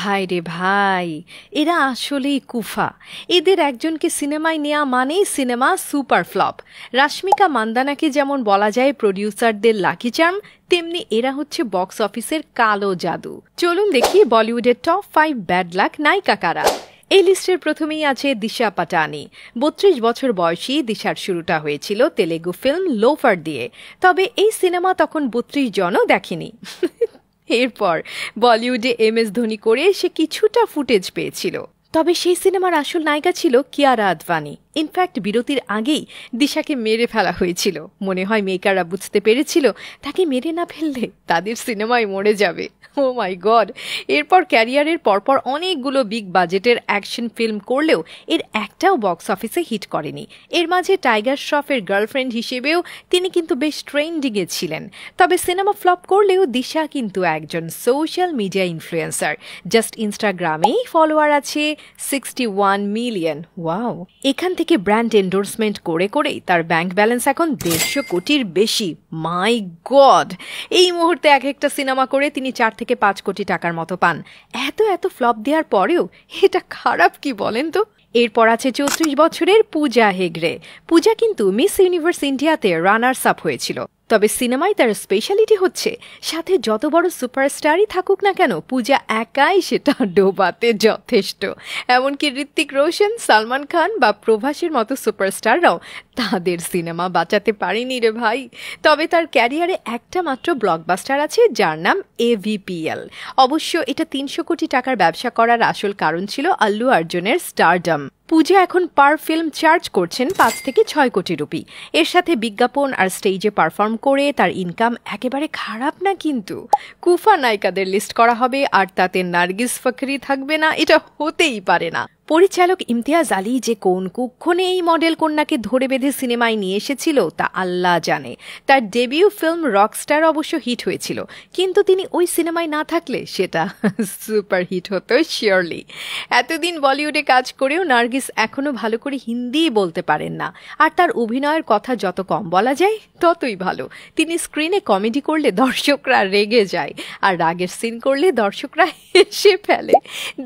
ভাই রে ভাই, এরা আসলেই কুফা। এদের একজনকে সিনেমায় নেওয়া মানেই সিনেমা সুপার ফ্লপ। রাশ্মিকা মান্দানাকে যেমন বলা যায় প্রডিউসারদের লাকি চার্ম, তেমনি এরা হচ্ছে বক্স অফিসের কালো জাদু। চলুন দেখি বলিউডের টপ 5 ব্যাড লাক নায়িকা কারা। এই লিস্টের প্রথমেই আছে দিশা পাটানি। 32 বছর বয়সী দিশার শুরুটা হয়েছিল তেলেগু ফিল্ম লোফার দিয়ে, তবে এই সিনেমা তখন 32 জনও দেখেনি। এরপর বলিউডে MS ধোনি করে সে কিছুটা ফুটেজ পেয়েছিল, তবে সেই সিনেমার আসল নায়িকা ছিল কিয়ারা আদভানি। ইনফ্যাক্ট বিরতির আগেই দিশাকে মেরে ফেলা হয়েছিল। মনে হয় মেকাররা বুঝতে পেরেছিল তাকে মেরে না ফেললে তাদের সিনেমায় মরে যাবে। ও মাই গড। এরপর ক্যারিয়ারের পরপর অনেকগুলো বিগ বাজেটের অ্যাকশন ফিল্ম করলেও এর একটাও বক্স অফিসে হিট করেনি। এর মাঝে টাইগার শ্রফের গার্লফ্রেন্ড হিসেবেও তিনি কিন্তু বেশ ট্রেন্ডিংয়ে ছিলেন। তবে সিনেমা ফ্লপ করলেও দিশা কিন্তু একজন সোশ্যাল মিডিয়া ইনফ্লুয়েন্সার। জাস্ট ইনস্টাগ্রামেই ফলোয়ার আছে 61 মিলিয়ন। ওয়াও! এখান থেকে ব্র্যান্ড এন্ডোর্সমেন্ট করে করেই তার ব্যাংক ব্যালেন্স এখন 150 কোটির বেশি। মাই গড! এই মুহূর্তে এক একটা সিনেমা করে তিনি 4 থেকে 5 কোটি টাকার মতো পান। এত ফ্লপ দেওয়ার পরেও এটা খারাপ কি বলেন তো? এরপর আছে 34 বছরের পূজা হেগড়ে। পূজা কিন্তু মিস ইউনিভার্স ইন্ডিয়াতে রানার্স আপ হয়েছিল। তবে সিনেমায় তার স্পেশালিটি হচ্ছে সাথে যত বড় সুপারস্টারই থাকুক না কেন, পূজা একাই সেটা ডোবাতে যথেষ্ট। এমনকি ঋত্বিক রোশন, সালমান খান বা প্রভাসের মতো সুপারস্টাররাও তাদের সিনেমা বাঁচাতে পারেনি রে ভাই। তবে তার ক্যারিয়ারে একটা মাত্র ব্লকবাস্টার আছে, যার নাম AVPL। অবশ্য এটা 300 কোটি টাকার ব্যবসা করার আসল কারণ ছিল আল্লু অর্জুনের স্টারডম। পূজা এখন পার ফিল্ম চার্জ করছেন 5 থেকে 6 কোটি রুপি। এর সাথে বিজ্ঞাপন আর স্টেজে পারফর্ম করে তার ইনকাম একেবারে খারাপ না। কিন্তু কুফা নায়িকাদের লিস্ট করা হবে আর তাতে নার্গিস ফাকরি থাকবে না, এটা হতেই পারে না। পরিচালক ইমতিয়াজ আলী যে কোন কুক্ষণে এই মডেল কন্যাকে ধরে বেঁধে সিনেমায় নিয়ে এসেছিল তা আল্লাহ জানে। তার ডেবিউ ফিল্ম রকস্টার অবশ্য হিট হয়েছিল, কিন্তু তিনি ওই সিনেমায় না থাকলে সেটা সুপার হিট হতো শিওরলি। এতদিন বলিউডে কাজ করেও নার্গিস এখনো ভালো করে হিন্দি বলতে পারেন না, আর তার অভিনয়ের কথা যত কম বলা যায় ততই ভালো। তিনি স্ক্রিনে কমেডি করলে দর্শকরা রেগে যায়, আর রাগের সিন করলে দর্শকরা হেসে ফেলে।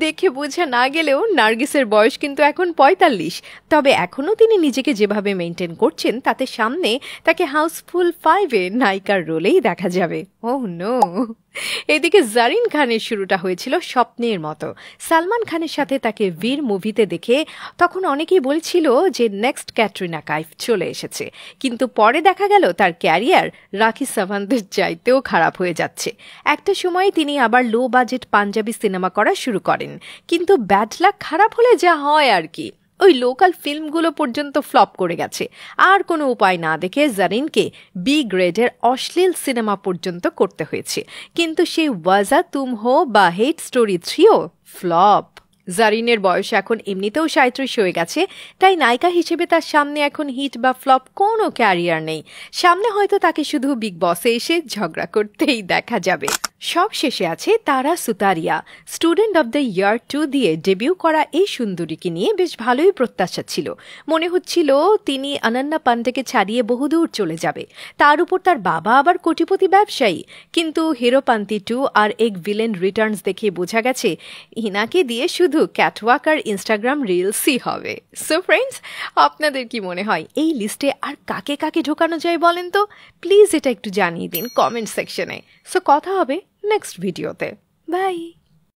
দেখে বোঝা না গেলেও নার্গিস এর বয়স কিন্তু এখন 45। তবে এখনও তিনি নিজেকে যেভাবে মেনটেন করছেন তাতে সামনে তাকে হাউসফুল 5-এ নায়িকার রোলেই দেখা যাবে। Oh no! এদিকে জারিন খানের শুরুটা হয়েছিল স্বপ্নের মতো। সালমান খানের সাথে তাকে বীর মুভিতে দেখে তখন অনেকেই বলছিল যে নেক্সট ক্যাটরিনা কাইফ চলে এসেছে, কিন্তু পরে দেখা গেল তার ক্যারিয়ার রাখি সাভান্তের চাইতেও খারাপ হয়ে যাচ্ছে। একটা সময় তিনি আবার লো বাজেট পাঞ্জাবি সিনেমা করা শুরু করেন, কিন্তু ব্যাড লাক খারাপ হলে যা হয় আর কি, ওই লোকাল ফিল্মগুলো পর্যন্ত ফ্লপ করে গেছে। আর কোনো উপায় না দেখে জারিনকে বি গ্রেডের অশ্লীল সিনেমা পর্যন্ত করতে হয়েছে। কিন্তু সেই ওয়াজা তুম হো বা হেট স্টোরি 3ও ফ্লপ। জারিনের বয়স এখন এমনিতেও 37 হয়ে গেছে, তাই নায়িকা হিসেবে তার সামনে এখন হিট বা ফ্লপ কোনো ক্যারিয়ার নেই। সামনে হয়তো তাকে শুধু বিগ বসে এসে ঝগড়া করতেই দেখা যাবে। সব শেষে আছে তারা Sutaria. Student of the year 2 দিয়ে ডেবিউ করা এই সুন্দরীকে নিয়ে বেশ ভালোই প্রত্যাশা ছিল। মনে হচ্ছিল তিনি অনন্যা পান্ডেকে ছাড়িয়ে বহুদূর চলে যাবে। তার উপর তার বাবা আবার কোটিপতি ব্যবসায়ী। কিন্তু হিরোপান্তি 2 আর এক ভিলেন রিটার্নস দেখে বোঝা গেছে ইনাকে দিয়ে শুধু ক্যাটওয়াক আর ইনস্টাগ্রাম রিলসই হবে। সো ফ্রেন্ডস, আপনাদের কি মনে হয় এই লিস্টে আর কাকে কাকে ঢোকানো যায় বলেন তো? প্লিজ এটা একটু জানিয়ে দিন কমেন্ট সেকশনে। সো কথা হবে নেক্সট ভিডিওতে। বাই।